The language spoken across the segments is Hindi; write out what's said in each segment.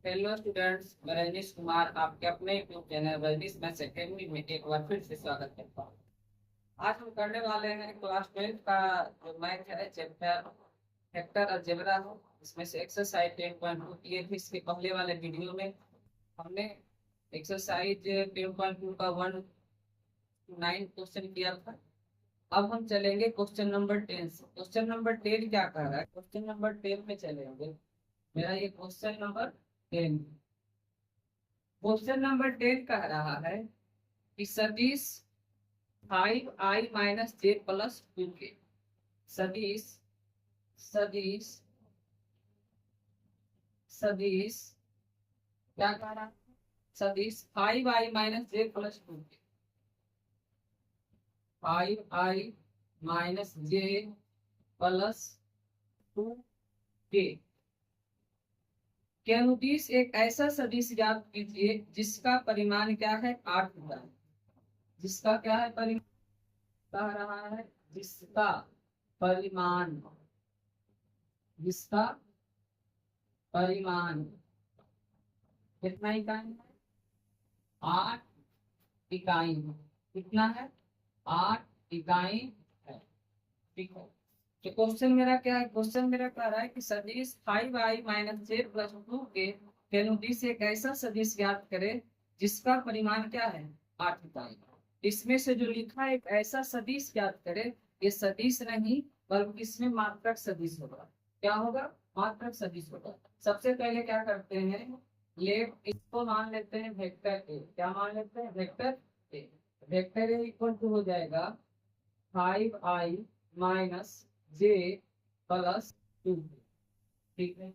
हेलो स्टूडेंट्स, मैं रजनीश कुमार आपके अपने YouTube channel Rajnish maths academy में एक बार फिर से स्वागत करता हूँ। आज हम करने वाले हैं क्लास 12 का जो मैथ है चैप्टर वेक्टर अलजेब्रा हो। इसमें से एक्सरसाइज 10.2 किए थे। इसके पहले वाले वीडियो में हमने एक्सरसाइज 10.2 का 1 to 9 क्वेश्चन किया था। अब हम चलेंगे क्वेश्चन नंबर 10 से। क्वेश्चन नंबर 10 क्या कह रहा है? क्वेश्चन नंबर 10 में चलेंगे। मेरा ये क्वेश्चन नंबर 10, क्वेश्चन नंबर 10 कह रहा है कि सदिश 5i-j+2 के सदिश सदिश सदिश क्या कह रहा है? सदिश 5i-j+2 के 5i-j+2 के अनुदिश एक ऐसा सदिश ज्ञात कीजिए जिसका परिमाण क्या है? 8 होता है। जिसका क्या है परिमाण? कह रहा है जिसका परिमाण जिसका परिमाण कितना इकाई है? 8 इकाई है। कितना है? 8 इकाई है। ठीक है। तो क्वेश्चन मेरा क्या है? क्वेश्चन मेरा कह रहा है कि सदिश 5i-j+2 के अनुदिश एक ऐसा सदिश ज्ञात करे जिसका परिमाण क्या है? 8 इकाई। इसमें से जो लिखा है एक ऐसा सदिश ज्ञात करे, ये सदिश नहीं बल्कि इसमें मात्रक सदिश होगा। क्या होगा? मात्रक सदिश होगा। सबसे पहले क्या करते हैं, लेट इसको मान लेते हैं वेक्टर ए। क्या मान लेते हैं? Vector A. Vector A equal to हो जाएगा 5i-j+2। ठीक है।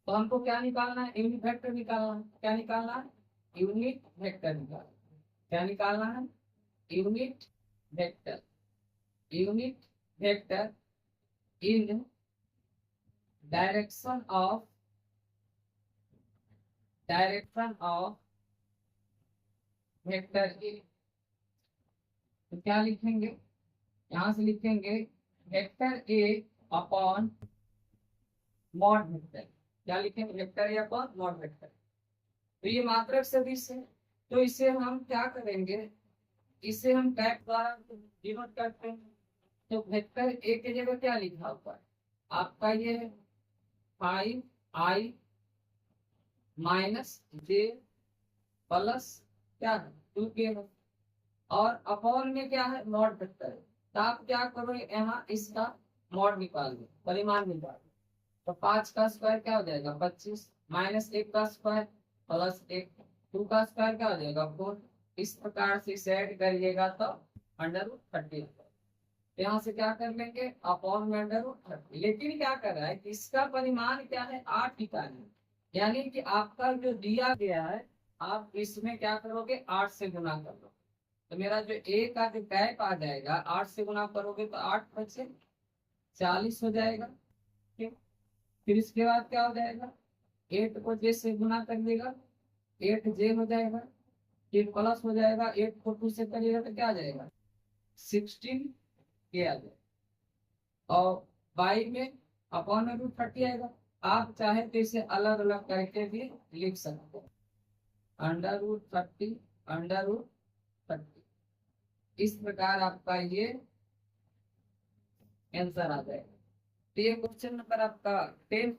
तो हमको क्या निकालना है? यूनिट वेक्टर निकालना है। क्या निकालना है? यूनिट वेक्टर निकालना है। क्या निकालना है? Unit vector. Unit vector in direction of vector A. तो क्या लिखेंगे? यहां से लिखेंगे vector A upon mod vector. क्या लिखेंगे? Vector A upon mod vector. तो ये मात्रक सदिश है। तो इसे हम क्या करेंगे? इसे हम टैग द्वारा डिनोट करते हैं। तो वेक्टर ए की जगह क्या लिखा हुआ है आपका? ये 5i-j+ क्या है? 2 के है। और अपॉन में क्या है? मॉड वेक्टर है। तो आप क्या करोगे? यहाँ इसका मॉड निकाल लो, परिमाण निकाल लो। तो 5 का स्क्वायर क्या हो जाएगा? 25 माइनस 1 का स्क्वायर प्लस 1, 2 का स्क्वायर क्या हो जाएगा? 4। इस प्रकार से इसे ऐड करिएगा तो √30। यहाँ से क्या कर लेंगे? अपॉन में √30। लेकिन क्या कर रहा है कि इसका परिमाण क्या है? 8 इकाई। यानी कि आपका जो दिया गया है आप इसमें क्या करोगे? 8 से गुना कर लो। तो मेरा जो ए का जो टाइप आ जाएगा 8 से गुना करोगे तो 8 बचे 40 हो जाएगा। ठीक। फिर इसके बाद क्या हो जाएगा? 8 को जे से गुना कर देगा, 8j हो जाएगा। फिर प्लस हो जाएगा, 8 को 2 से करिएगा तो क्या आ जाएगा? 16 के आ जाएगा। और बाई में अपॉन में √30 आएगा। आप चाहे तो इसे अलग अलग करके भी लिख सकते हैं। √30 √30 इस प्रकार आपका ये आंसर आ जाएगा। तो ये क्वेश्चन नंबर आपका 10 है।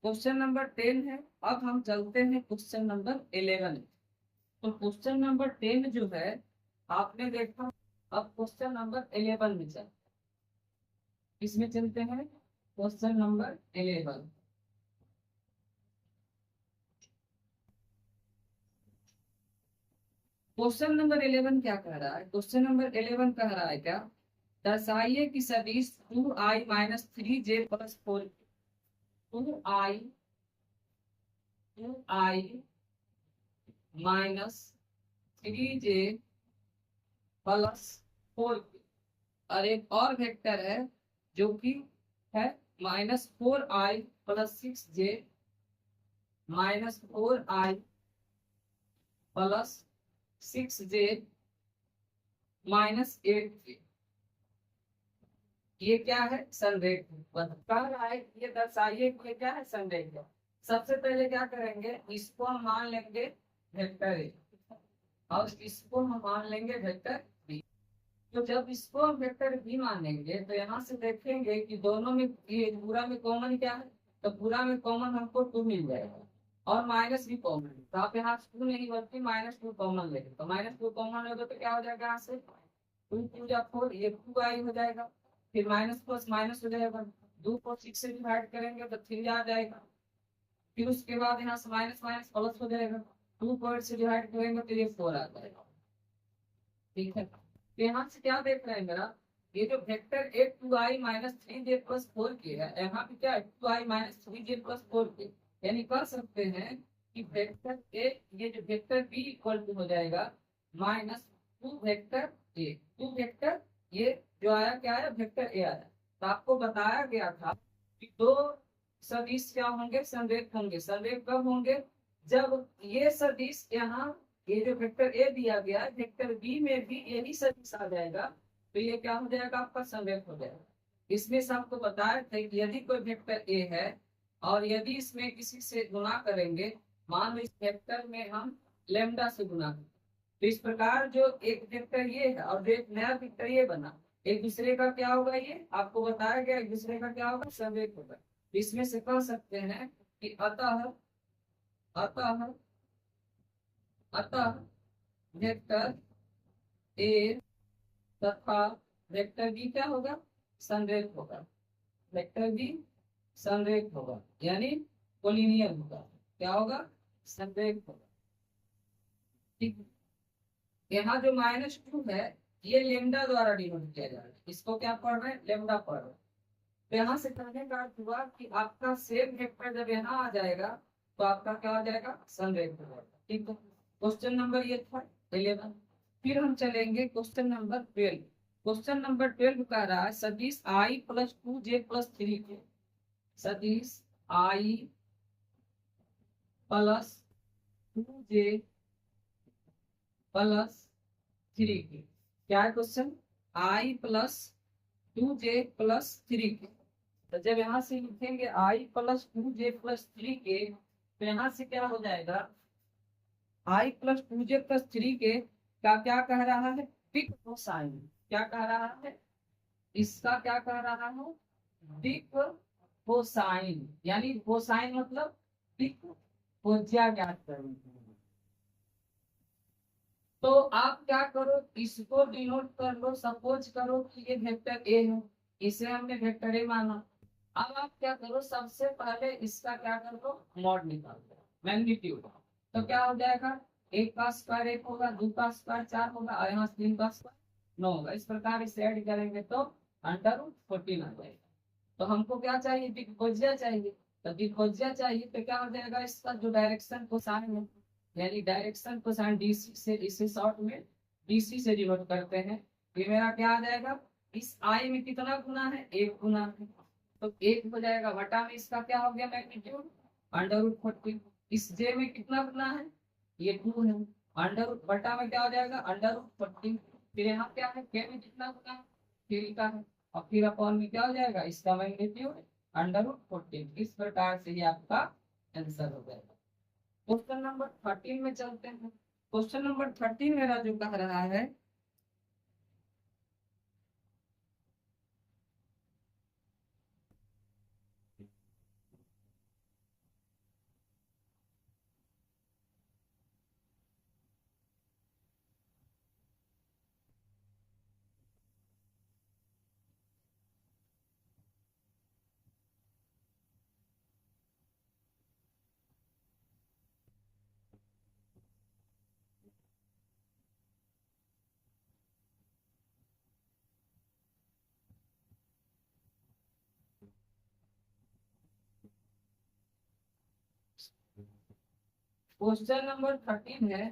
क्वेश्चन नंबर 10 है। अब हम चलते हैं क्वेश्चन नंबर 11। तो क्वेश्चन नंबर 10 जो है आपने देखा। अब क्वेश्चन नंबर 11 में चल इसमें चलते हैं। Question number 11। क्वेश्चन नंबर 11 क्या कह रहा है? क्वेश्चन नंबर 11 कह रहा है क्या? दर्शाइए कि सदिश 2i-3j+4 2i-3j+4 और एक और वेक्टर है जो कि है -4i+6j -4i+6j-8j। ये क्या है? संरेख। कह रहा है ये दर्शाइए कि ये क्या है? संरेख है। सबसे पहले क्या करेंगे, इसको हम मान लेंगे वेक्टर ए और इसको हम मान लेंगे वेक्टर बी। तो जब इसको हम वेक्टर बी मानेंगे तो यहाँ से देखेंगे कि दोनों में ये पूरा में कॉमन क्या है, तो पूरा में कॉमन हमको 2 मिल जाएगा और माइनस भी कॉमन है, तो आप यहाँ 2 नहीं बल्कि -2 कॉमन लेंगे, तो -2 कॉमन लेगा तो क्या हो जाएगा, यहाँ से 2 2 जा 4, ये 2i हो जाएगा, फिर माइनस प्लस माइनस हो जाएगा, 2 को 6 से डिवाइड करेंगे तो 3 आ जाएगा, फिर उसके बाद यहाँ से माइनस माइनस प्लस हो जाएगा, 2 को 8 से डिवाइड करेंगे तो ये 4 आ जाएगा। ठीक है, तो यहाँ से क्या देख रहे हैं मेरा, ये जो vector 2i minus 3j plus 4k है, यहाँ पे क्या 2i minus 3j plus 4k, यानी कह सकते हैं कि वेक्टर ए, ये जो वेक्टर बी इक्वल टू हो जाएगा माइनस 2 वेक्टर ए, 2 वेक्टर ये जो आया क्या आया, वेक्टर ए आया। तो आपको बताया गया था कि दो सदिश क्या होंगे, संरेख होंगे। संरेख कब होंगे, जब ये सदिश यहाँ, ये जो वेक्टर ए दिया गया है, वेक्टर बी में भी यही सदिश आ जाएगा, तो ये क्या हो जाएगा, आपका संरेख हो जाएगा। इसमें से आपको बताया था कि यदि कोई वेक्टर ए है और यदि इसमें किसी से गुना करेंगे, मान लो इस वेक्टर में हम लेमडा से गुना करें, तो इस प्रकार जो एक वेक्टर ये है और जो एक नया वेक्टर ये बना, एक दूसरे का क्या होगा, ये आपको बताया गया, एक दूसरे का क्या होगा, संरेख होगा। इसमें से कह सकते हैं कि अतः अतः अतः वेक्टर ए तथा वेक्टर बी क्या होगा, संरेख होगा। वेक्टर बी संरेख होगा, यानी कोलिनियर होगा। क्या होगा, संरेख होगा। ठीक है, यहाँ जो -2 है ये लेमडा द्वारा डिनोट किया जा रहा है, इसको क्या पढ़ रहे हैं, लेमडा पढ़ रहे हैं। तो यहाँ से कहने का अर्थ हुआ कि आपका सेम वेक्टर जब यहाँ आ जाएगा तो आपका क्या हो जाएगा, संरेख हो जाएगा। ठीक है, क्वेश्चन नंबर ये था 11। फिर हम चलेंगे क्वेश्चन नंबर 12। क्वेश्चन नंबर 12 कह रहा है सदिश i प्लस 2j प्लस 3 के, सदिश i प्लस 2j प्लस 3 के, क्या है question, i plus 2j plus 3 के। तो जब यहाँ से लिखेंगे i प्लस 2j प्लस 3 के, तो यहाँ से क्या हो जाएगा, i प्लस 2j प्लस 3 के का क्या कह रहा है, बिग कोसाइन। क्या कह रहा है, इसका क्या कह रहा है, बिग कोसाइन, यानी कोसाइन मतलब बिग कोज्या ज्ञात करें। तो आप क्या करो, इसको डिनोट कर लो, सपोज करो कि ये वेक्टर ए है, इसे हमने वेक्टर ए माना। अब आप क्या करो, सबसे पहले इसका क्या कर लो, मॉड निकाल दो, मैग्नीट्यूड। तो क्या हो जाएगा, 1 का स्क्वायर 1 होगा, 2 का स्क्वायर 4 होगा और यहाँ 3 का स्क्वायर 9 होगा। इस प्रकार इसे ऐड करेंगे तो √14 आ जाएगा। तो हमको क्या चाहिए, दिग्भुज्य चाहिए। तो दिग्भुज्य चाहिए तो क्या हो जाएगा, इसका जो डायरेक्शन कोसाइन है, यानी डायरेक्शन कोसाइन डीसी से, इसे शॉर्ट में डीसी से डिनोट करते हैं। ये मेरा क्या आ जाएगा, इस आई में कितना गुना है, 1 गुना है, तो 1 हो जाएगा, बटा में इसका क्या हो गया, मैग्नीट्यूड √14। इस जे में कितना गुना है, ये 2 है, अंडर बटा में क्या हो जाएगा, √14। फिर यहाँ क्या है, के में कितना गुना है, 3 का है, और फिर अपॉन में क्या हो जाएगा, इसका मैग्नीट्यूड √14। इस प्रकार से ये आपका आंसर हो जाएगा। क्वेश्चन नंबर 13 में चलते हैं। क्वेश्चन नंबर 13 मेरा जो कह रहा है, क्वेश्चन नंबर 13 है,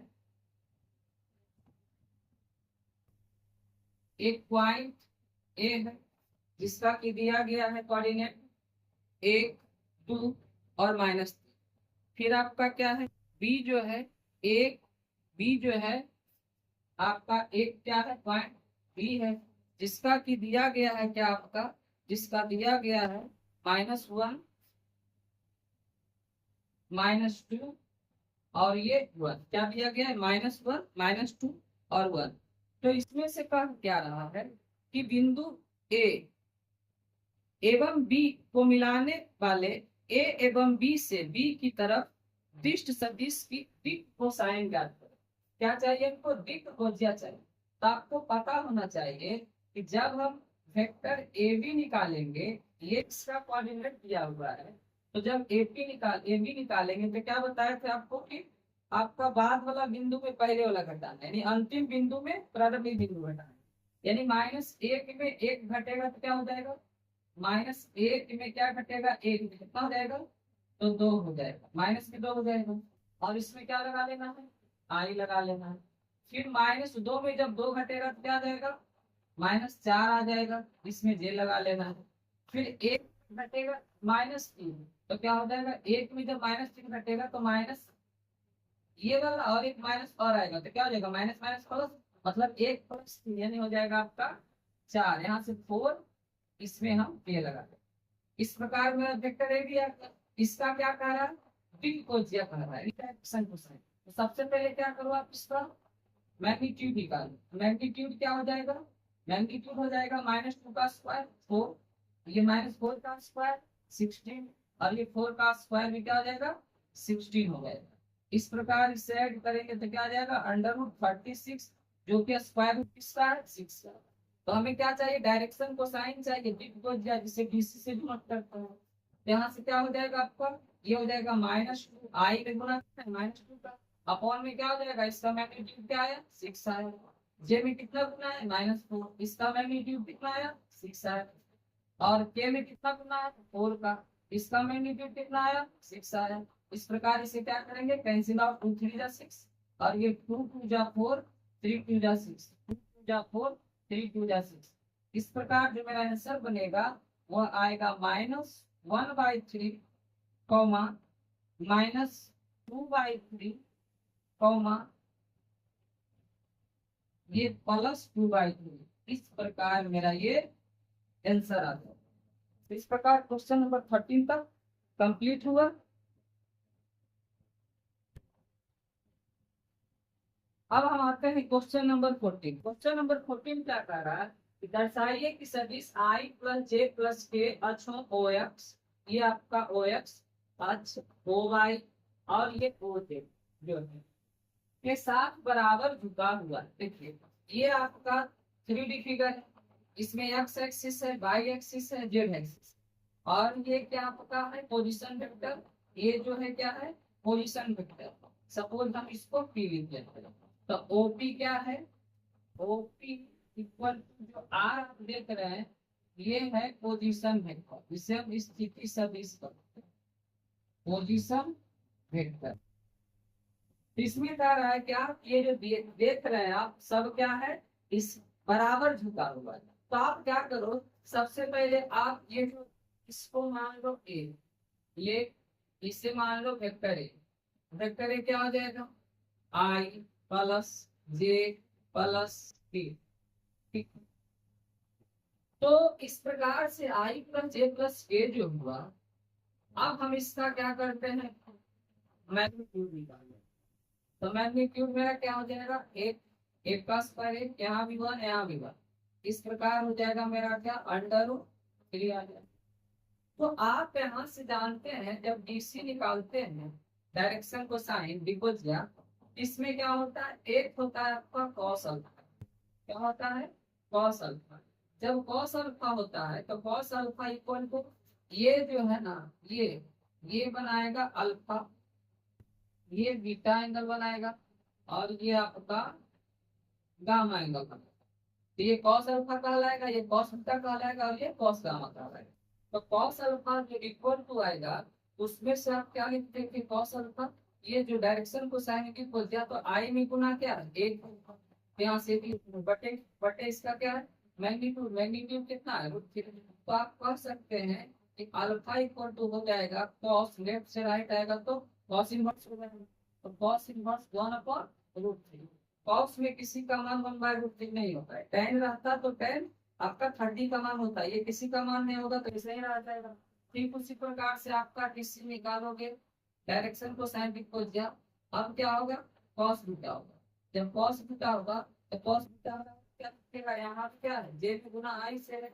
एक पॉइंट ए है जिसका कि दिया गया है कोऑर्डिनेट 1 2 और -3। फिर आपका क्या है, बी जो है, एक बी जो है आपका एक क्या है, पॉइंट बी है जिसका कि दिया गया है क्या आपका, जिसका दिया गया है -1 -2 और ये 1, क्या दिया गया है -1 -2 और 1। तो इसमें से कह क्या रहा है कि बिंदु ए एवं बी को मिलाने वाले ए एवं बी से बी की तरफ दिष्ट सदिश की दिक् कोसाइन ज्ञात करें। क्या चाहिए हमको? दिक् खोजिया चाहिए। तो आपको पता होना चाहिए कि जब हम वेक्टर ए बी निकालेंगे, ये इसका कोऑर्डिनेट दिया हुआ है, तो जब ए बी निकालेंगे तो क्या बताया था आपको कि आपका बाद वाला बिंदु में पहले वाला घटाना है, यानी अंतिम बिंदु में प्रारंभिक बिंदु घटाना है। यानी -1 में 1 घटेगा तो क्या हो जाएगा? -1 में क्या घटेगा? 1 कितना हो जाएगा? तो 2 हो जाएगा, -2 हो जाएगा। और इसमें क्या लगा लेना है? आई लगा लेना है। फिर -2 में जब 2 घटेगा तो क्या आ जाएगा? -4 आ जाएगा, इसमें जे लगा लेना है। फिर 1 घटेगा -3, तो क्या हो जाएगा? 1 में जब -3 घटेगा तो माइनस ये वाला और एक माइनस और आएगा, तो क्या हो जाएगा? माइनस माइनस प्लस, मतलब 1 + 3 यानी हो जाएगा आपका 4। यहाँ से 4, इसमें हम ये लगा दें। इस प्रकार में वेक्टर ए भी आता है। इसका क्या कह रहा है? दिक् खोजिया कह रहा है, डायरेक्शन कोसाइन। तो सबसे पहले क्या करो आप इसका मैग्नीट्यूड निकालो। मैग्नीट्यूड क्या हो जाएगा? मैग्नीट्यूड हो जाएगा -2 का स्क्वायर 4, ये -4 का स्क्वायर 16, और ये 4 का स्क्वायर भी क्या हो जाएगा? 16 हो जाएगा। इस प्रकार इसे ऐड करेंगे तो क्या आ जाएगा? √36, जो कि स्क्वायर रूट किसका है? 6 का। तो हमें क्या चाहिए? डायरेक्शन कोसाइन चाहिए, दिक् खोजिया, जिसे डीसी से डिनोट करते हैं। यहाँ से क्या हो जाएगा आपका? ये हो जाएगा -2, आई में गुना -2 का, अपॉन में क्या हो जाएगा? इसका मैग्नीट्यूड क्या आया? 6 आया। जे में कितना गुना है? -4, इसका मैग्नीट्यूड कितना आया? 6 आया। और के में कितना गुना है? 4 का, इसका मैग्नीट्यूड कितना आया? 6 आया। इस प्रकार इसे क्या करेंगे? कैंसिल आउट, 2 3 जा 6, और ये 2 2 जा 4, 3 2 जा 6, 2 2 जा 4, 3 2 जा 6। इस प्रकार जो मेरा आंसर बनेगा वह आएगा -1/3, -2/3, ये +2/3। इस प्रकार मेरा ये आंसर आता है। तो इस प्रकार क्वेश्चन नंबर 13 तक कंप्लीट हुआ। अब हम आते हैं क्वेश्चन नंबर 14। क्वेश्चन नंबर 14 क्या कह रहा है कि दर्शाइए कि सदिश i + j + k अक्षों OX, ये आपका OX अक्ष, OY और ये OJ जो है के साथ बराबर झुका हुआ है। देखिए ये आपका 3D फिगर है, इसमें x एक्सिस है, y एक्सिस है, z एक्सिस, और ये क्या आपका है? Position vector. ये जो है क्या है? Position vector. सपोज हम इसको p लिख लेते हैं, तो OP क्या है? OP इक्वल टू जो R आप देख रहे हैं, ये है पोजीशन वेक्टर, जिसे हम स्थिति सदिश कहते हैं, पोजीशन वेक्टर। इसमें कह रहा है क्या? ये जो देख रहे हैं आप सब क्या है? इस बराबर झुका हुआ है। तो आप क्या करो? सबसे पहले आप ये जो इसको मान लो ए, ये इसे मान लो वेक्टर ए। वेक्टर ए क्या हो जाएगा? I + j + k। ठीक। तो इस प्रकार से I + j + k जो हुआ, अब हम इसका क्या करते हैं? मैग्नीट्यूड निकालें। तो मैग्नीट्यूड मेरा क्या हो जाएगा? 1 का स्क्वायर 1, यहाँ भी 1, यहाँ भी 1। इस प्रकार हो जाएगा मेरा क्या? √3 आ जाएगा। तो आप यहाँ से जानते हैं जब डीसी निकालते हैं, डायरेक्शन कोसाइन डिकोजिया, इसमें क्या होता है? एक होता है आपका कॉस अल्फा। क्या होता है? Cos alpha. जब कॉस अल्फा होता है तो कॉस अल्फा इक्वल टू ये जो है ना, ये बनाएगा अल्फा, ये बीटा एंगल बनाएगा, और ये आपका गामा एंगल बनाएगा। तो ये कॉस अल्फा कहलाएगा, ये कॉस बीटा कहलाएगा, और ये कॉस गामा कहलाएगा। तो कॉस अल्फा जो इक्वल टू आएगा, उसमें से आप क्या लिखते हैं कि कॉस अल्फा, ये जो डायरेक्शन को साइन की खोजिया, तो आई में गुना क्या है? 1, यहाँ से भी बटे बटे इसका क्या है? मैग्नीट्यूड। मैग्नीट्यूड कितना है? √3। तो आप कह सकते हैं कि अल्फा इक्वल टू हो जाएगा कॉस, लेफ्ट से राइट आएगा तो कॉस इनवर्स हो जाएगा, तो कॉस इनवर्स 1/√3। कॉस में किसी का मान 1/√3 नहीं होता है, tan रहता तो tan आपका 30 का मान होता है, ये किसी का मान नहीं होगा तो ऐसे ही रह जाएगा। ठीक उसी प्रकार से आपका किसी निकालोगे डायरेक्शन को साइन डिस्पोज किया, अब क्या होगा, कॉस बीटा होगा। जब कॉस बीटा होगा तो कॉस बीटा क्या लिखेगा, यहाँ पे क्या है, जे में गुना आई से है,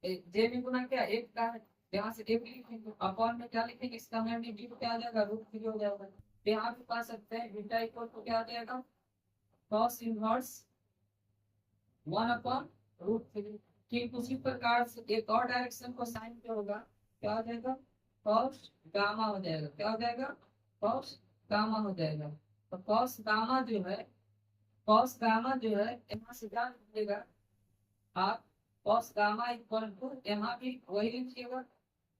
जे में गुना क्या एक का है, यहाँ से एक लिखेंगे, अपॉन में क्या लिखेंगे, इसका मैग्नीट्यूड क्या आ जाएगा, √3 हो जाएगा। तो यहाँ पे पा सकते हैं बीटा इक्वल टू क्या आ जाएगा, कॉस इनवर्स 1/√3। ठीक उसी प्रकार से एक और डायरेक्शन को साइन पे होगा, क्या हो जाएगा, कॉस गामा हो जाएगा, क्या हो जाएगा, कॉस गामा हो जाएगा। तो कॉस गामा जो है, कॉस गामा जो है यहाँ से क्या लिखिएगा आप, कॉस गामा इक्वल टू यहाँ भी वही लिखिएगा,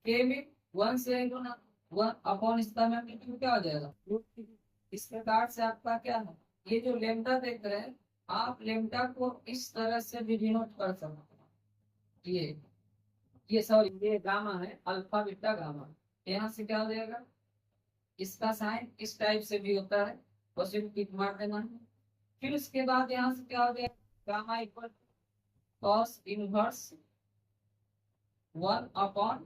के में 1 से गुना 1 अपॉन इसका मैग्नीट्यूड क्या हो जाएगा, √3। इस प्रकार से आपका क्या है, ये जो लेमडा देख रहे हैं आप, लेमडा को इस तरह से भी डिनोट कर सकते हैं। ये सॉरी ये गामा है, अल्फा बीटा गामा। यहाँ से क्या हो जाएगा, इसका साइन इस टाइप से भी होता है, बस इनको टिक मार देना है। फिर उसके बाद यहाँ से क्या हो जाएगा, गामा इक्वल कॉस इनवर्स 1/√3।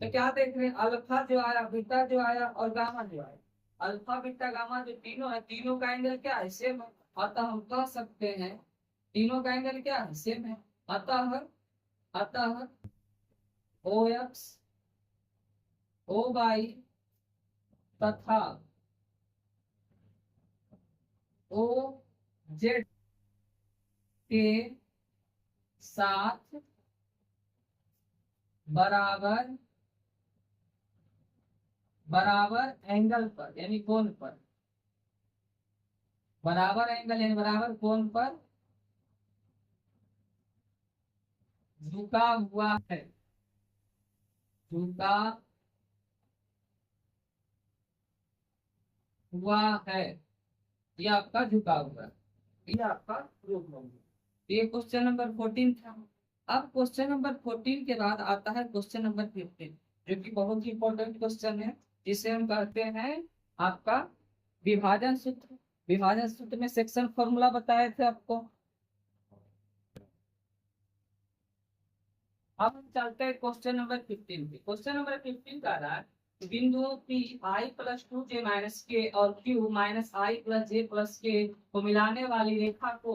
तो क्या देख रहे हैं, अल्फा जो आया, बीटा जो आया और गामा जो आया, अल्फा बीटा गामा जो तीनों है, तीनों का एंगल क्या है, सेम है। अतः हम कह सकते हैं तीनों का एंगल क्या है, सेम है। अतः अतः ओ एक्स ओ वाई तथा ओ जेड के साथ बराबर बराबर एंगल पर यानी कोण पर, बराबर एंगल यानी बराबर कोण पर झुका हुआ है, झुका हुआ है, ये आपका झुका हुआ है, ये आपका प्रूफ होगा। ये क्वेश्चन नंबर 14 था। अब क्वेश्चन नंबर 14 के बाद आता है क्वेश्चन नंबर 15, जो कि बहुत ही इंपॉर्टेंट क्वेश्चन है, जिसे हम कहते हैं आपका विभाजन सूत्र। विभाजन सूत्र में सेक्शन फॉर्मूला बताए थे आपको। अब हम चलते हैं क्वेश्चन नंबर 15 पे। क्वेश्चन नंबर 15 का रहा है बिंदुओं P I plus 2j minus के और क्यू माइनस आई प्लस जे प्लस के को मिलाने वाली रेखा को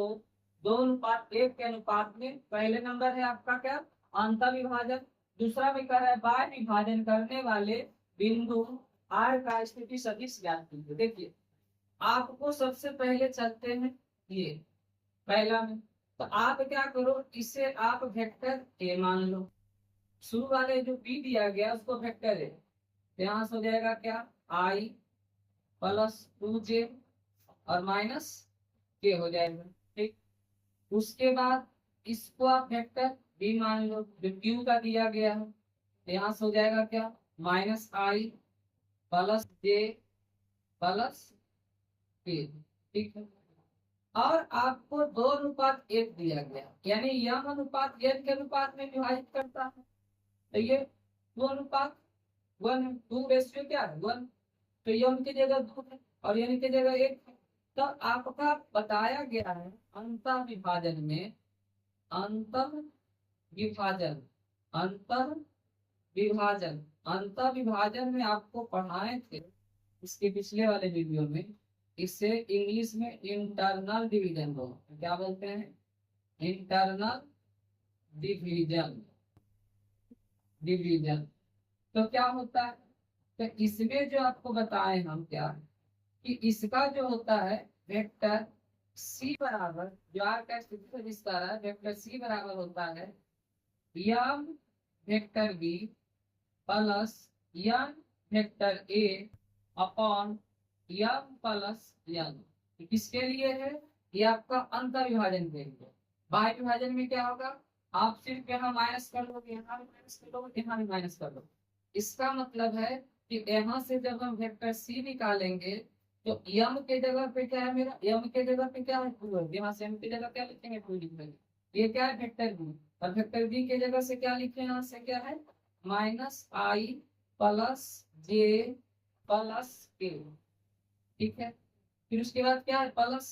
2:1 के अनुपात में, पहले नंबर है आपका क्या, अंतर विभाजन, दूसरा में कह रहा है बाह्य विभाजन करने वाले बिंदु आर का स्थिति सदिश ज्ञात कीजिए। देखिए आपको सबसे पहले चलते हैं ये पहला में, तो आप क्या करो, इसे आप वेक्टर ए मान लो, शुरू वाले जो बी दिया गया उसको वेक्टर ए, यहाँ से हो जाएगा क्या, आई प्लस 2j और माइनस के हो जाएगा। ठीक, उसके बाद इसको आप वेक्टर बी मान लो, जो क्यू का दिया गया है, यहाँ से हो जाएगा क्या, माइनस आई प्लस जे प्लस के। ठीक है, और आपको 2:1 दिया गया, यानी यम अनुपात एन के अनुपात में विभाजित करता है, तो ये 2:1, 2 रेशियो क्या है 1, तो यम की जगह 2 है और एन की जगह 1 है। तो आपका बताया गया है अंतर विभाजन में, अंतर विभाजन अंतर विभाजन अंतर विभाजन में आपको पढ़ाए थे इसके पिछले वाले वीडियो में, इसे इंग्लिश में इंटरनल डिवीजन बोलते हैं। क्या बोलते हैं, इंटरनल डिवीजन। डिवीजन तो क्या होता है, तो इसमें जो आपको बताए हम क्या है कि इसका जो होता है वेक्टर सी बराबर, जो आर का स्थिति से विस्तार है, वेक्टर सी बराबर होता है M vector B plus M vector A upon M plus N. किसके लिए है, ये आपका अंतर विभाजन के लिए। बाह्य विभाजन में क्या होगा, आप सिर्फ यहाँ माइनस कर लोगे, यहाँ भी माइनस कर लोगे, यहाँ भी माइनस कर लोगे। इसका मतलब है कि यहाँ से जब हम वेक्टर सी निकालेंगे तो यम के जगह पे क्या है मेरा, यम के जगह पे क्या है 2, यहाँ से एम की जगह क्या लिखेंगे 2 लिखेंगे। ये क्या है वेक्टर बी, और वेक्टर बी के जगह से क्या लिखे, यहाँ से क्या है माइनस आई प्लस जे प्लस के। ठीक है, फिर उसके बाद क्या है प्लस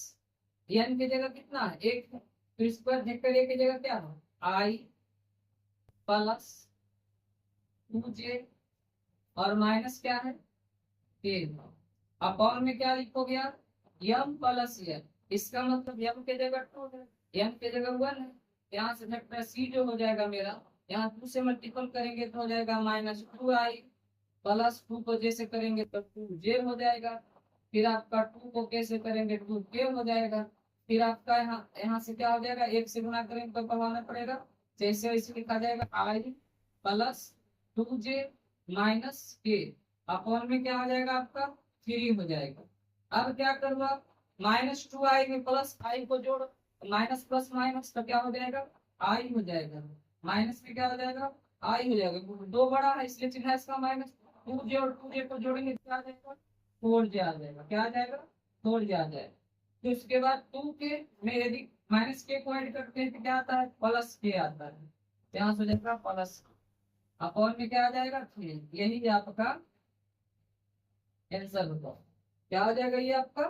एन की जगह कितना है 1 है, फिर इसके बाद वेक्टर ए की जगह क्या है आई प्लस 2j और माइनस क्या है के। अपॉन में क्या लिखोगे आप, यम प्लस एन, इसका मतलब यम के जगह 2 है, एन के जगह 1 है। यहाँ से वेक्टर सी जो हो जाएगा मेरा, यहाँ 2 से मल्टीपल करेंगे तो हो जाएगा -2i, प्लस 2 को जैसे करेंगे तो 2j हो जाएगा, फिर आपका 2 को कैसे करेंगे 2k हो जाएगा, फिर आपका यहाँ से क्या हो जाएगा, 1 से गुना करेंगे तो बढ़ाना पड़ेगा, जैसे वैसे लिखा जाएगा i plus 2j minus k, upon में क्या हो जाएगा आपका 3 हो जाएगा। अब क्या करूँ आप, -2i में प्लस i को जोड़ो, माइनस प्लस माइनस तो क्या हो जाएगा आई हो जाएगा, माइनस में क्या हो जाएगा आई हो जाएगा, दो बड़ा है इसलिए चिन्ह है इसका माइनस, 2j और 2j को जोड़ेंगे तो क्या आ जाएगा 4j आ जाएगा, क्या आ जाएगा 4j आ जाएगा। तो उसके बाद 2 के में यदि माइनस के को ऐड करते हैं तो क्या आता है प्लस के आता है, यहाँ से हो जाएगा प्लस, अपॉन में क्या आ जाएगा 3, यही आपका आंसर होगा, क्या हो जाएगा ये आपका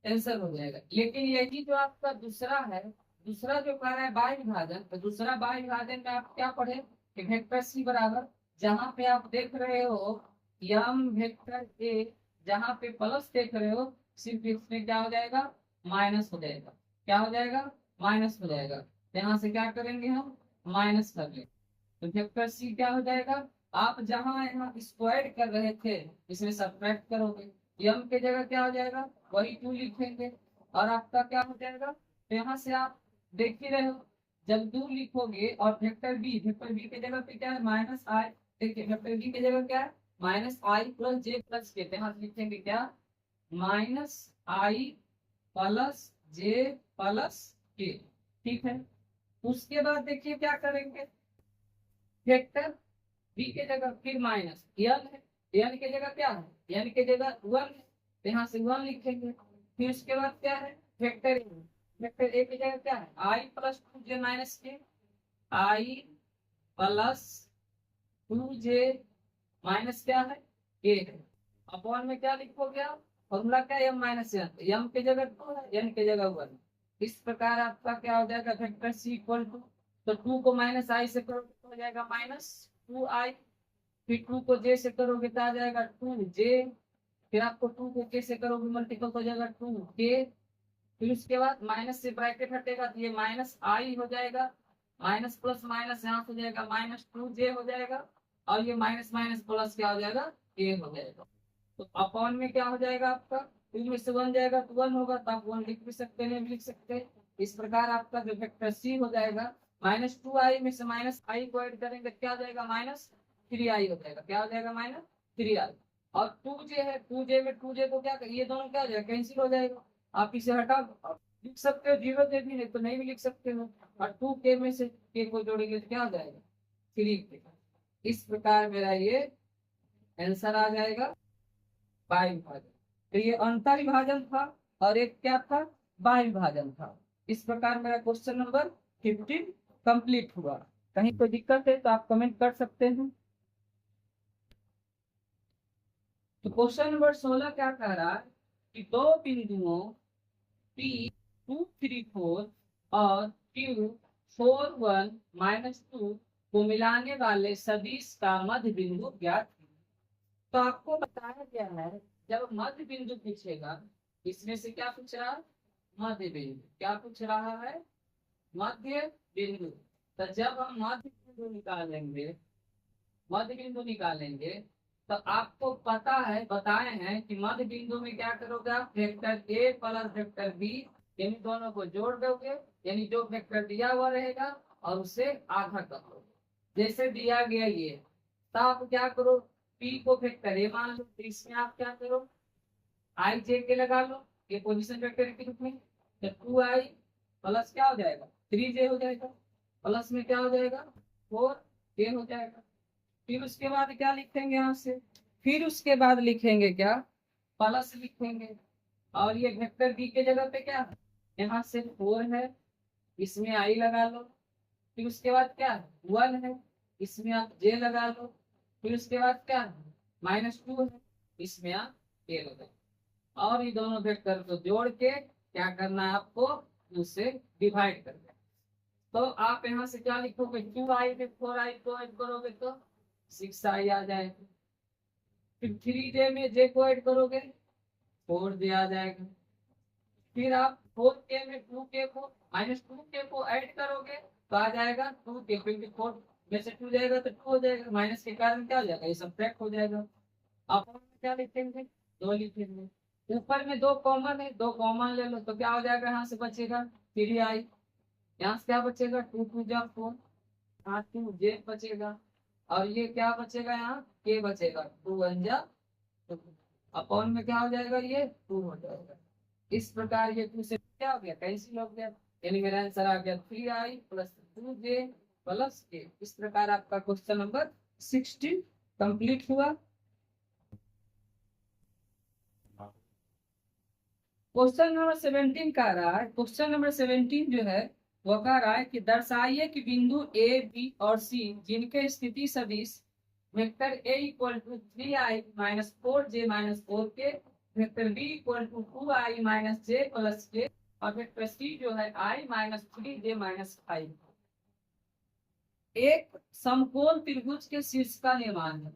आंसर हो जाएगा। लेकिन यही जो आपका दूसरा है, दूसरा जो कह रहा है बाह्य विभाजन, तो दूसरा बाह्य विभाजन में आप क्या पढ़े कि वेक्टर सी बराबर, जहां पे आप देख रहे हो यम वेक्टर ए, जहां पे प्लस देख रहे हो सिर्फ इसमें क्या हो जाएगा माइनस हो जाएगा, क्या हो जाएगा माइनस हो जाएगा, यहाँ से क्या करेंगे हम माइनस कर लेंगे, तो वेक्टर सी क्या हो जाएगा, आप जहां यहाँ स्क्वायर कर रहे थे इसमें सब्ट्रैक्ट करोगे, यम के जगह क्या हो जाएगा वही 2 लिखेंगे, और आपका क्या हो जाएगा, तो यहाँ से आप देख ही रहे हो जब 2 लिखोगे और वेक्टर बी के जगह पे क्या है माइनस आई, देखिए वेक्टर बी के जगह क्या है -i प्लस जे प्लस के, यहाँ से लिखेंगे क्या -i प्लस जे प्लस के, ठीक है। उसके बाद देखिए क्या करेंगे, वेक्टर बी के जगह फिर माइनस एन है, एन के जगह क्या है एन के जगह 1 है, तो यहाँ से 1 लिखेंगे, फिर उसके बाद क्या है वेक्टर ए, वेक्टर ए की जगह क्या है आई प्लस 2j माइनस के, आई प्लस 2j माइनस क्या है ए है, अपॉन में क्या लिखोगे आप, फॉर्मूला क्या है एम माइनस एन, एम के जगह 2 है एन के जगह 1, इस प्रकार आपका क्या हो जाएगा वेक्टर सी इक्वल टू, तो 2 को माइनस आई से करोगे तो हो जाएगा -2i, फिर 2 को जे से करोगे तो आ जाएगा 2j, फिर आपको 2 को के से करोगे मल्टीपल हो जाएगा 2k, फिर उसके बाद माइनस से ब्रैकेट हटेगा तो ये -i हो जाएगा, माइनस प्लस माइनस यहाँ हो जाएगा -2j हो जाएगा, और ये माइनस माइनस प्लस क्या हो जाएगा a हो जाएगा, तो अपॉन में क्या हो जाएगा आपका 2 में से 1 जाएगा तो 1 होगा, तो आप 1 लिख भी सकते हैं लिख सकते हैं, इस प्रकार आपका जो वेक्टर सी हो जाएगा -2i में से -i को ऐड करेंगे क्या हो जाएगा -3i हो जाएगा, क्या हो जाएगा -3i, और 2j है 2j में 2j को क्या ये दोनों क्या हो जाएगा कैंसिल हो जाएगा, आप इसे हटा लिख सकते हो 0j भी, नहीं तो नहीं भी लिख सकते हो, और 2k में से k को जोड़ेंगे तो क्या हो जाएगा 3k, इस प्रकार मेरा ये आंसर आ जाएगा बाह्य विभाजन। तो ये अंतर विभाजन था और एक क्या था बाह्य विभाजन था। इस प्रकार मेरा क्वेश्चन नंबर 15 कंप्लीट हुआ। कहीं कोई दिक्कत है तो आप कमेंट कर सकते हैं। तो क्वेश्चन नंबर 16 क्या कह रहा है कि दो बिंदुओं P234 और Q41-2 को मिलाने वाले सदिश का मध्य बिंदु ज्ञात कीजिए। तो आपको बताया गया है जब मध्य बिंदु पूछेगा, इसमें से क्या पूछ रहा है मध्य बिंदु, क्या पूछ रहा है मध्य बिंदु, तो जब हम मध्य बिंदु निकालेंगे तो आपको पता है बताए हैं कि मध्य बिंदु में क्या करोगे आप vector A plus vector B, इन दोनों को जोड़ दोगे, यानी जो वेक्टर दिया हुआ रहेगा और उसे आधा कर दो, जैसे दिया गया ये, तो आप क्या करो पी को वेक्टर ए मान लो, तो इसमें आप क्या करो आई जे के लगा लो, ये पोजीशन वेक्टर के रूप में, तो 2i प्लस क्या हो जाएगा 3j हो जाएगा, प्लस में क्या हो जाएगा 4k हो जाएगा, फिर उसके बाद क्या लिखेंगे यहाँ से, फिर उसके बाद लिखेंगे क्या प्लस लिखेंगे, और ये वेक्टर बी के जगह पे क्या है यहाँ से 4 है, इसमें आई लगा लो, फिर उसके बाद क्या है 1 है, इसमें आप जे लगा लो, फिर उसके बाद क्या है -2 है, इसमें आप k लगा, और ये दोनों वेक्टर को जोड़ के क्या करना है आपको उससे डिवाइड करना है। तो आप यहाँ से क्या लिखोगे 2i में 4i को ऐड करोगे तो 6i आ जाएगा, फिर 3j में j को ऐड करोगे 4j आ जाएगा। फिर आप 4k में 2k को -2k को ऐड करोगे तो आ जाएगा 2k, क्योंकि 4 में से 2 जाएगा तो 2 हो जाएगा, माइनस के कारण क्या हो जाएगा, ये सब्ट्रैक्ट हो जाएगा। आप क्या लिखेंगे, 2 लिखेंगे। ऊपर में 2 कॉमन है, 2 कॉमन ले लो तो क्या हो जाएगा, यहाँ से बचेगा 3i, यहाँ से क्या बचेगा 2 2 जा 4, यहाँ 2j बचेगा, और ये क्या बचेगा, यहाँ k बचेगा, 2 1 जा 2, अपॉन में क्या हो जाएगा, ये 2 हो जाएगा। इस प्रकार ये 2 से क्या हो गया, कैंसिल हो गया, यानी मेरा आंसर आ गया 3i plus 2j plus k। इस प्रकार आपका क्वेश्चन नंबर 16 कंप्लीट हुआ। क्वेश्चन नंबर 17 का रहा है, क्वेश्चन नंबर 17 जो है वो कह रहा है कि दर्शाइए कि बिंदु ए बी और सी जिनके स्थिति सदिश vector A equal to 3i minus 4j minus 4k, vector B equal to 2i minus j plus k, और वेक्टर सी जो है i माइनस 3j माइनस 5। एक समकोण त्रिभुज के शीर्ष का निर्माण है।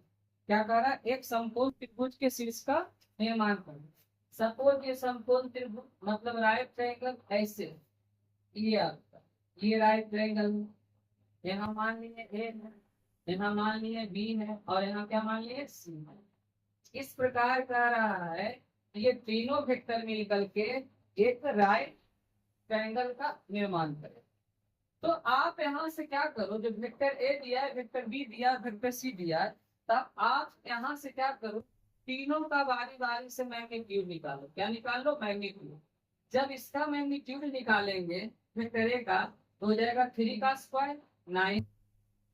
क्या कह रहा है, एक समकोण त्रिभुज के शीर्ष का निर्माण करो। सपोज ये समकोण त्रिभुज मतलब राइट ट्रायंगल ऐसे, ये आपका ये राइट ट्रायंगल है, यहाँ मान लिए ए है, यहाँ मान लिए बी है, और यहाँ क्या मान लिए सी है। इस प्रकार कह रहा है ये तीनों वेक्टर मिलकर के एक राइट ट्रायंगल का निर्माण करें। तो आप यहाँ से क्या करो, जो वेक्टर ए दिया है, वेक्टर बी दिया है, वेक्टर सी दिया है, तब आप यहाँ से क्या करो, तीनों का बारी बारी से मैग्नीट्यूड निकालो। क्या निकाल लो, मैग्नीट्यूड। जब इसका मैग्नीट्यूड निकालेंगे वेक्टर ए का तो हो जाएगा 3 का स्क्वायर 9,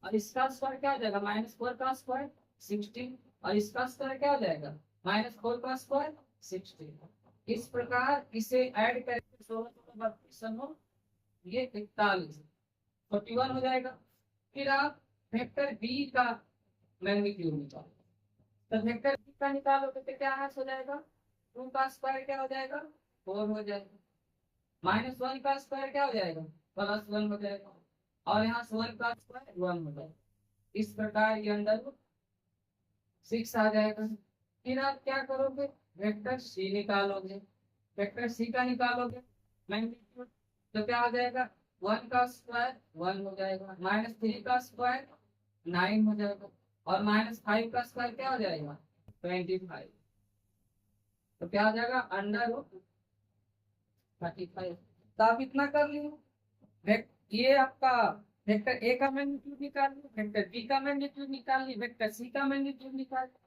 और इसका स्क्वायर क्या हो जाएगा, -4 का स्क्वायर 16, और इसका स्क्वायर क्या हो जाएगा, -4 का स्क्वायर 16। इस प्रकार इसे ऐड करके 16 32 ये 41 41 हो जाएगा। फिर आप वेक्टर बी का मैग्नीट्यूड निकालो, तो वेक्टर बी का निकालोगे तो क्या हो जाएगा, 2 का स्क्वायर क्या हो जाएगा 4 हो जाएगा, -1 का स्क्वायर क्या हो जाएगा +1 हो जाएगा, और यहाँ से 1 का स्क्वायर 1 हो जाएगा। इस प्रकार ये अंडर 6 आ जाएगा। फिर आप क्या करोगे, वेक्टर सी निकालोगे, वेक्टर सी का निकालोगे मैग्नीट्यूड तो क्या हो जाएगा, 1 का स्क्वायर 1 हो जाएगा, -3 का स्क्वायर 9 हो जाएगा, और -5 का स्क्वायर क्या हो जाएगा 25। तो क्या हो जाएगा √35। तो आप इतना कर लियो, ये आपका वेक्टर ए का मैग्नीट्यूड निकाल ली, वेक्टर बी का मैग्नीट्यूड निकाल ली, वेक्टर सी का मैग्नीट्यूड निकाल ली।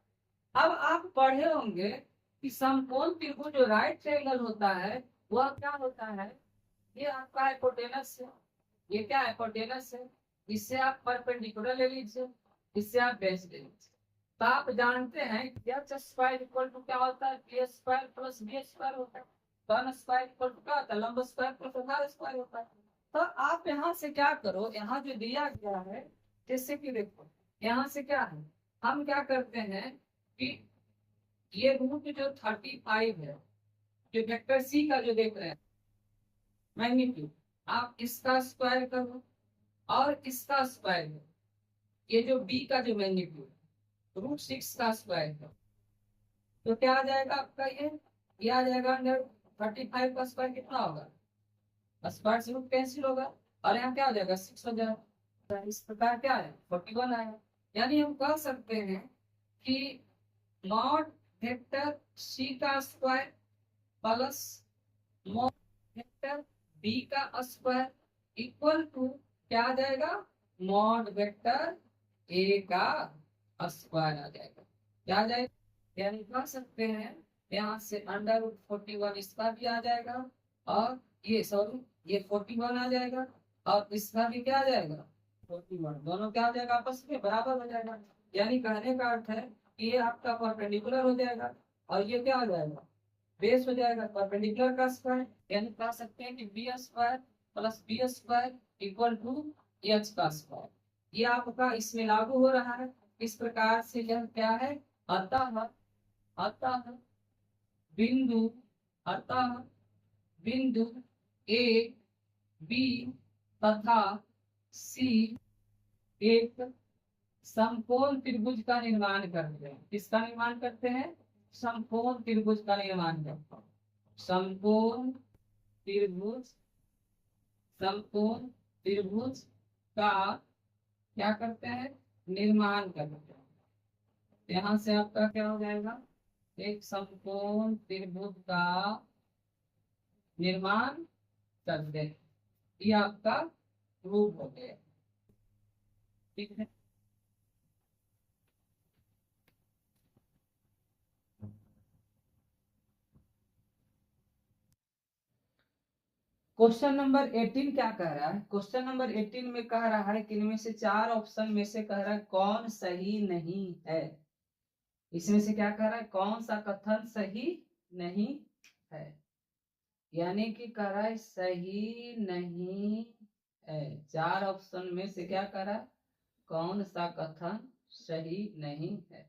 अब आप पढ़े होंगे कि समकोण त्रिभुज जो राइट ट्रायंगल होता है वह क्या होता है, ये आपका हाइपोटेनस है, ये क्या हाइपोटेनस है, इससे आप परपेंडिकुलर ले लीजिए, इससे आप बेस ले लीजिए। तो आप जानते हैं कि एच स्क्वायर इक्वल टू क्या होता है, ए स्क्वायर प्लस बी स्क्वायर होता है, टर्न स्क्वायर इक्वल टू क्या होता है, लंब स्क्वायर प्लस आधार स्क्वायर होता है। तो आप यहाँ से क्या करो, यहाँ जो दिया गया है, जैसे कि देखो यहाँ से क्या है, हम क्या करते हैं कि ये रूट जो 35 है, जो वेक्टर सी का जो देख रहे हैं मैग्नीट्यूड, आप इसका स्क्वायर करो और इसका स्क्वायर करो, ये जो बी का जो मैग्नीट्यूड √6 का स्क्वायर करो, तो क्या आ जाएगा आपका, ये आ जाएगा अंडर 35 का स्क्वायर कितना होगा, स्क्वायर से रूट कैंसिल होगा, और यहाँ क्या हो जाएगा 6 हो जाएगा। इस प्रकार क्या है 41 आएगा। यानी हम कह सकते हैं कि मॉड वेक्टर सी का square plus mod vector B का स्क्वायर इक्वल टू क्या आ जाएगा, मॉड वेक्टर ए का स्क्वायर आ जाएगा। क्या आ जाएगा, यानी कह सकते हैं यहाँ से √41 इसका भी आ जाएगा, और ये सॉरी ये 41 आ जाएगा, और इसका भी क्या आ जाएगा 41, दोनों क्या हो जाएगा आपस में बराबर हो जाएगा। यानी कहने का अर्थ है कि ये आपका परपेंडिकुलर हो जाएगा, और ये क्या हो जाएगा बेस हो जाएगा परपेंडिकुलर का स्क्वायर। यानी कह सकते हैं कि B square plus B square equal to H का स्क्वायर। ये आपका इसमें लागू हो रहा है। इस प्रकार से यह क्या है, अतः अतः बिंदु अतः बिंदु ए बी तथा सी एक समकोण त्रिभुज का निर्माण करते हैं। किसका निर्माण करते हैं? समकोण त्रिभुज का निर्माण करते हैं। समकोण त्रिभुज, समकोण त्रिभुज का क्या करते हैं? निर्माण करते हैं। यहाँ से आपका क्या हो जाएगा? एक समकोण त्रिभुज का निर्माण करते हैं। ये आपका रूप हो गया। ठीक है। क्वेश्चन नंबर 18 क्या कह रहा है? क्वेश्चन नंबर 18 में कह रहा है कि इनमें से 4 ऑप्शन में से कह रहा है कौन सही नहीं है। इसमें से क्या कह रहा है? कौन सा कथन सही नहीं है। यानी कि कह रहा है सही नहीं है। 4 ऑप्शन में से क्या कह रहा है? कौन सा कथन सही नहीं है।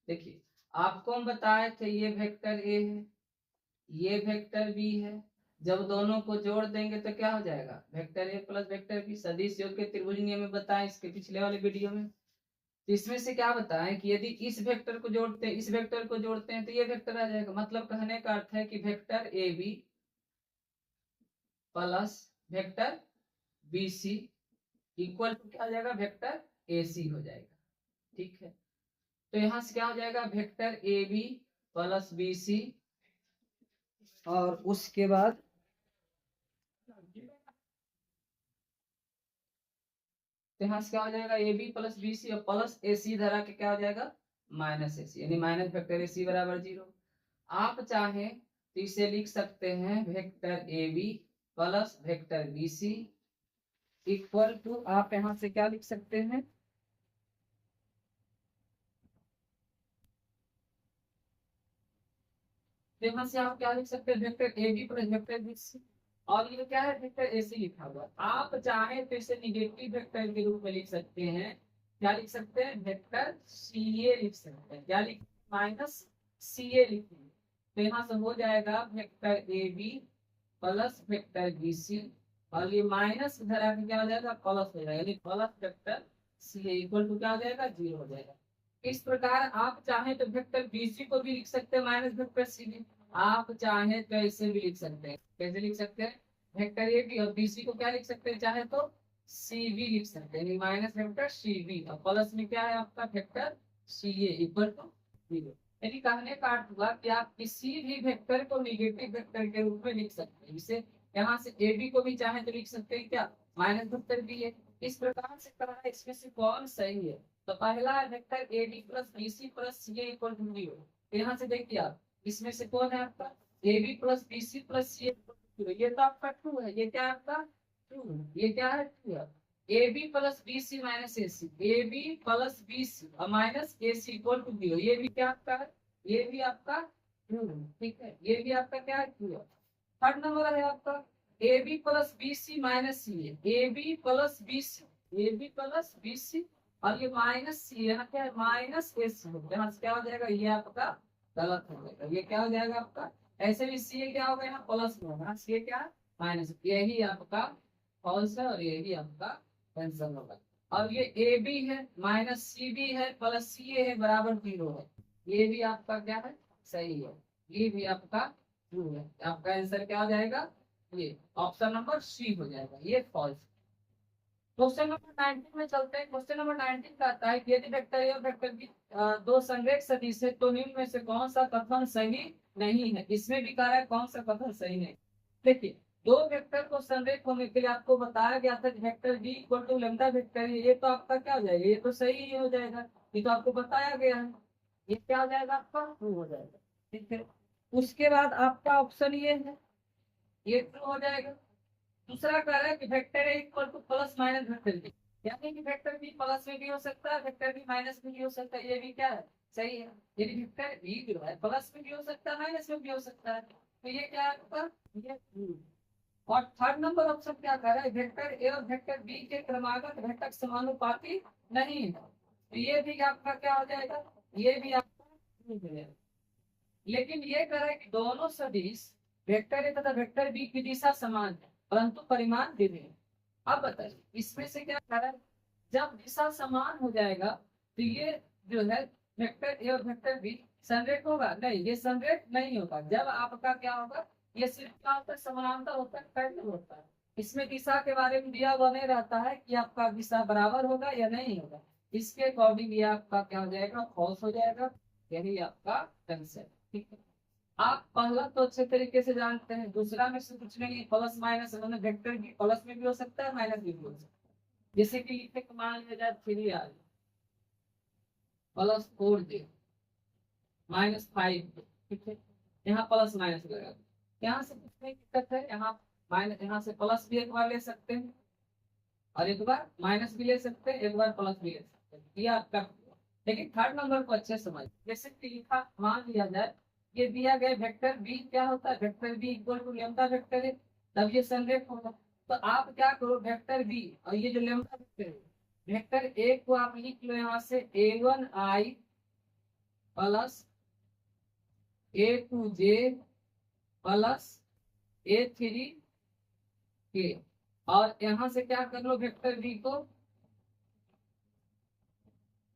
देखिए, आपको हम बताए थे ये वेक्टर ए है, ये वेक्टर बी है। जब दोनों को जोड़ देंगे तो क्या हो जाएगा? Vector A plus vector B. सदिश योग के त्रिभुज नियम में बताएं इसके पिछले वाले वीडियो में। तो इसमें से क्या बताएं कि यदि इस वेक्टर को जोड़ते हैं, इस वेक्टर को जोड़ते हैं तो ये वेक्टर आ जाएगा। मतलब कहने का अर्थ है कि vector A B plus vector B C equal to क्या हो जाएगा? वेक्टर ए सी हो जाएगा। ठीक है। तो यहाँ से क्या हो जाएगा? Vector A B plus B C, और उसके बाद तो यहाँ से क्या हो जाएगा? A B plus B C और प्लस ए सी धरा के क्या हो जाएगा? माइनस ए सी, यानी माइनस वेक्टर ए सी बराबर 0। आप चाहें तो इसे लिख सकते हैं vector A B plus vector B C equal to, आप यहाँ से क्या लिख सकते हैं? तो यहाँ से आप क्या लिख सकते हैं? Vector A B plus vector B C, और ये क्या है? वेक्टर ए सी लिखा हुआ। आप चाहें तो इसे निगेटिव वेक्टर के रूप में लिख सकते हैं। क्या लिख सकते हैं? वेक्टर सी ए लिख सकते हैं। क्या लिख? माइनस सी ए लिखेंगे। तो यहाँ से हो जाएगा vector A B plus vector B C, और ये माइनस इधर आके क्या हो जाएगा? प्लस हो जाएगा, यानी plus vector C A equal to क्या हो जाएगा? 0 हो जाएगा। इस प्रकार आप चाहें तो वेक्टर बीसी को भी लिख सकते हैं माइनस वेक्टर सी बी। आप चाहें तो ऐसे भी लिख सकते हैं। कैसे लिख सकते हैं? वेक्टर ए बी और बीसी को क्या लिख सकते हैं? चाहे तो सी बी लिख सकते हैं, माइनस वेक्टर सी बी, और प्लस में क्या है आपका? Vector C A equal to 0। यानी कहने का अर्थ हुआ कि आप किसी भी वेक्टर को निगेटिव वेक्टर के रूप में लिख सकते हैं। इसे यहाँ से ए बी को भी चाहे तो लिख सकते हैं क्या? माइनस वेक्टर बी है। इस प्रकार से करना है। इसमें से कौन सही है? तो पहला है vector A B plus B C plus C A equal to 0। यहाँ से देखिए आप, इसमें से कौन है आपका? A B plus B C plus C A, ये तो आपका ट्रू है। ये क्या है आपका? ट्रू है। ये क्या है? ट्रू है। A B plus B C minus A C, A B plus B C और minus A C equal to 0, ये भी क्या आपका है? ये भी आपका ट्रू है। ठीक है, ये भी आपका क्या है? ट्रू है। थर्ड नंबर है आपका A B plus B C minus C A, A B plus B C, A B plus B C, और ये माइनस सी, यहाँ क्या है? Minus A C. यहाँ से क्या हो जाएगा? ये आपका गलत हो जाएगा। ये क्या हो जाएगा आपका? ऐसे भी सी ए क्या होगा? यहाँ प्लस में होगा, सी ए क्या? माइनस। यही आपका फॉल्स है और यही आपका आंसर होगा। और ये ए बी है माइनस सी बी है प्लस सी ए है बराबर 0 है, ये भी आपका क्या है? सही है। ये भी आपका ट्रू है। आपका आंसर क्या हो जाएगा? ये ऑप्शन नंबर सी हो जाएगा, ये फॉल्स। क्वेश्चन नंबर 19 में चलते हैं। क्वेश्चन नंबर 19 का आता है कि यदि वेक्टर ए और वेक्टर बी दो संरेख सदिश है तो निम्न में से कौन सा कथन सही नहीं है। इसमें भी कह रहा है कौन सा कथन सही नहीं। देखिए, दो वेक्टर को संरेख होने के लिए आपको बताया गया था कि vector B equal to lambda vector है। ये तो आपका क्या हो जाएगा? ये तो सही ही हो जाएगा, ये तो आपको बताया गया है। ये क्या हो जाएगा? आपका ट्रू हो जाएगा। ठीक है। उसके बाद आपका ऑप्शन ये है, ये ट्रू हो जाएगा। दूसरा कह रहा है कि vector A equal to plus minus vector B, यानी कि वेक्टर बी प्लस में भी हो सकता है, वेक्टर बी माइनस में भी हो सकता है। ये भी क्या है? सही है। यदि वेक्टर बी जो है प्लस में भी हो सकता है, माइनस में भी हो सकता है, तो ये क्या है आपका? ये true। और थर्ड नंबर ऑप्शन क्या कह रहा है? वेक्टर ए और वेक्टर बी के क्रमागत घटक समानुपाती नहीं है, तो ये भी आपका क्या हो जाएगा? ये भी आपका true हो जाएगा। लेकिन ये कह रहा है कि दोनों सदिश वेक्टर ए तथा वेक्टर बी की दिशा समान है परंतु परिमाण भिन्न है। अब बताइए इसमें से क्या कह रहा है? जब दिशा समान हो जाएगा तो ये जो है वेक्टर ए और वेक्टर बी संरेख होगा नहीं, ये संरेख नहीं होगा। जब आपका क्या होगा, ये सिर्फ क्या होता है, समानांतर होता है, पैरेलल होता है। इसमें दिशा के बारे में दिया हुआ नहीं रहता है कि आपका दिशा बराबर होगा या नहीं होगा। इसके अकॉर्डिंग ये आपका क्या हो जाएगा, फॉल्स हो जाएगा। यही आपका आंसर। ठीक है, आप पहला तो अच्छे तरीके से जानते हैं, दूसरा में से कुछ नहीं, प्लस माइनस वेक्टर की प्लस में भी हो सकता है, माइनस में भी हो सकता है। जैसे कि लिखते मान लिया जाए 3r प्लस 4j माइनस 5, ठीक है, यहाँ प्लस माइनस लगा, यहाँ से कुछ नहीं दिक्कत है, यहाँ माइनस, यहाँ से प्लस भी एक बार ले सकते हैं और एक बार माइनस भी ले सकते हैं, एक बार प्लस भी ले सकते हैं, ये आपका। लेकिन थर्ड नंबर को अच्छे समझ, जैसे कि लिखा मान लिया जाए ये दिया गया वेक्टर बी क्या होता है, vector B equal to lambda vector है, तब ये संरेख होगा। तो आप क्या करो, वेक्टर बी और ये जो लेम्डा वेक्टर है, वेक्टर ए को आप लिख लो यहाँ से a1i plus a2j plus a3k, और यहाँ से क्या कर लो, वेक्टर बी को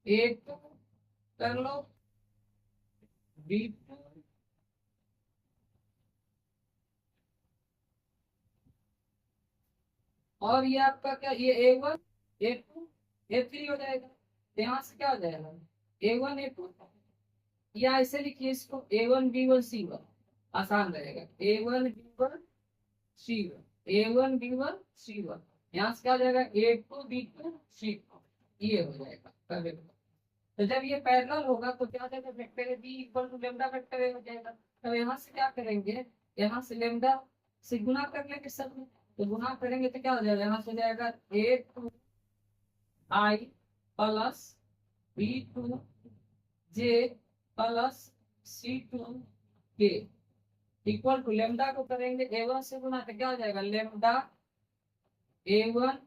a2 कर लो, b2 और ये आपका क्या, ये a1 a2 a3 हो जाएगा। तो यहाँ से क्या हो जाएगा, a1 a2, या ऐसे लिखिए इसको a1 b1 c1, आसान रहेगा, a1 b1 c1, a1 b1 c1, यहाँ से क्या हो जाएगा a2 b2 c2, ये हो जाएगा। तो जब ये पैरेलल होगा तो क्या हो जाएगा, vector B equal to lambda vector A हो जाएगा। तो यहाँ से क्या करेंगे, यहाँ से लेम्डा से गुना कर लेंगे सब में, तो गुना करेंगे तो क्या हो जाएगा, यहाँ से जाएगा a2 i plus b2 j plus c2 k equal to lambda को करेंगे a1 से गुना तो क्या हो जाएगा, लेम्डा a1,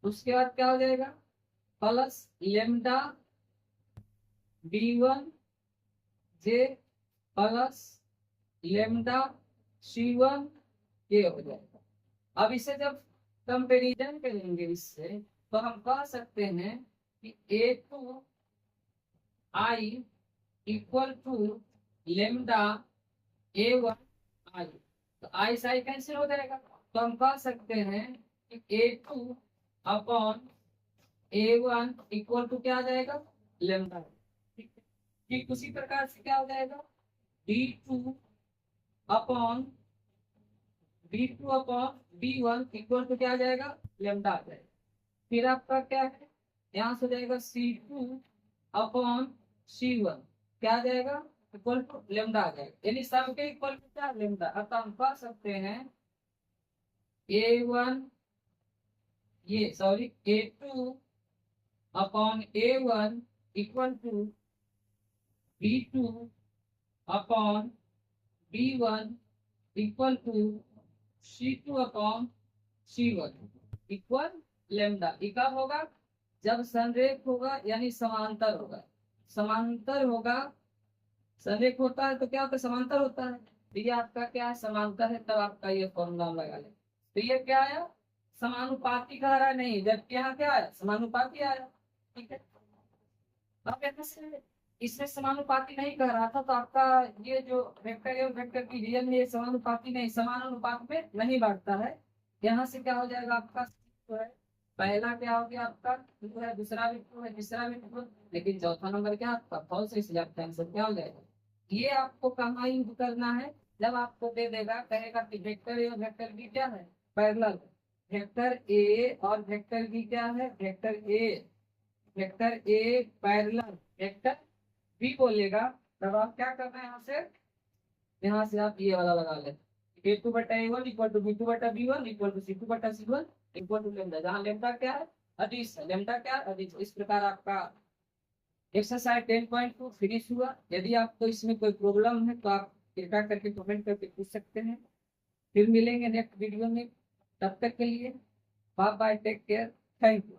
उसके बाद क्या हो जाएगा plus lambda b1 j plus lambda c1 k हो जाएगा। अब इसे जब कंपेरिजन करेंगे इससे, तो हम कह सकते हैं कि a2 i equal to lambda a1 i, तो i से i कैंसिल हो जाएगा, तो हम कह सकते हैं कि a2 upon a1 equal to क्या आ जाएगा, लेम्डा। ठीक है, ठीक उसी प्रकार से क्या हो जाएगा, d2 upon b1 equal to क्या आ जाएगा, लेम्डा आ जाएगा। फिर आपका क्या है, यहाँ से जाएगा c2 अपॉन c1, क्या आ जाएगा, इक्वल टू लेम्डा आ जाएगा, यानी सबके इक्वल टू क्या, लेम्डा। अब हम कह सकते हैं a1 ये sorry a2 upon a1 equal to b2 upon b1 equal to c2 upon c1 equal lambda. कब होगा, जब संरेख होगा यानी समांतर होगा। समांतर होगा, संरेख होता है तो क्या होता है, समांतर होता है। तो ये आपका क्या है, समांतर है, तब आपका ये फॉर्मूला लगा ले। तो ये क्या आया, समानुपाती कह रहा है, नहीं, जबकि यहाँ क्या आया, समानुपाती आया। ठीक है, अब यहाँ से इसमें समानुपाती नहीं कह रहा था, तो आपका ये जो वेक्टर है वेक्टर की रियल में ये समानुपाती नहीं, समान अनुपात में नहीं बांटता है। यहाँ से क्या हो जाएगा आपका, तो है पहला क्या हो गया आपका टू है, दूसरा भी टू है, तीसरा भी टू है, लेकिन चौथा नंबर क्या आपका फॉल्स है, इसलिए आपका आंसर क्या हो जाएगा। ये आपको कहाँ यूज करना है, जब आपको दे देगा, कहेगा कि वेक्टर ए और वेक्टर बी क्या है, पैरेलल। वेक्टर ए और वेक्टर बी क्या है, vector A parallel vector B बोलेगा, तब आप क्या करना है, यहाँ से आप ये वाला लगा लें, a2 बटा a1 इक्वल टू b2 बटा b1 इक्वल टू c2 बटा c1 इक्वल टू लेम्डा, जहाँ लेम्डा क्या है, अदिश है, लेम्डा क्या है, अदिश। इस प्रकार आपका एक्सरसाइज 10.2 फिनिश हुआ। यदि आपको इसमें कोई प्रॉब्लम है तो आप कृपया करके कमेंट करके पूछ सकते हैं। फिर मिलेंगे नेक्स्ट वीडियो में, तब तक के लिए bye bye, take care, thank you.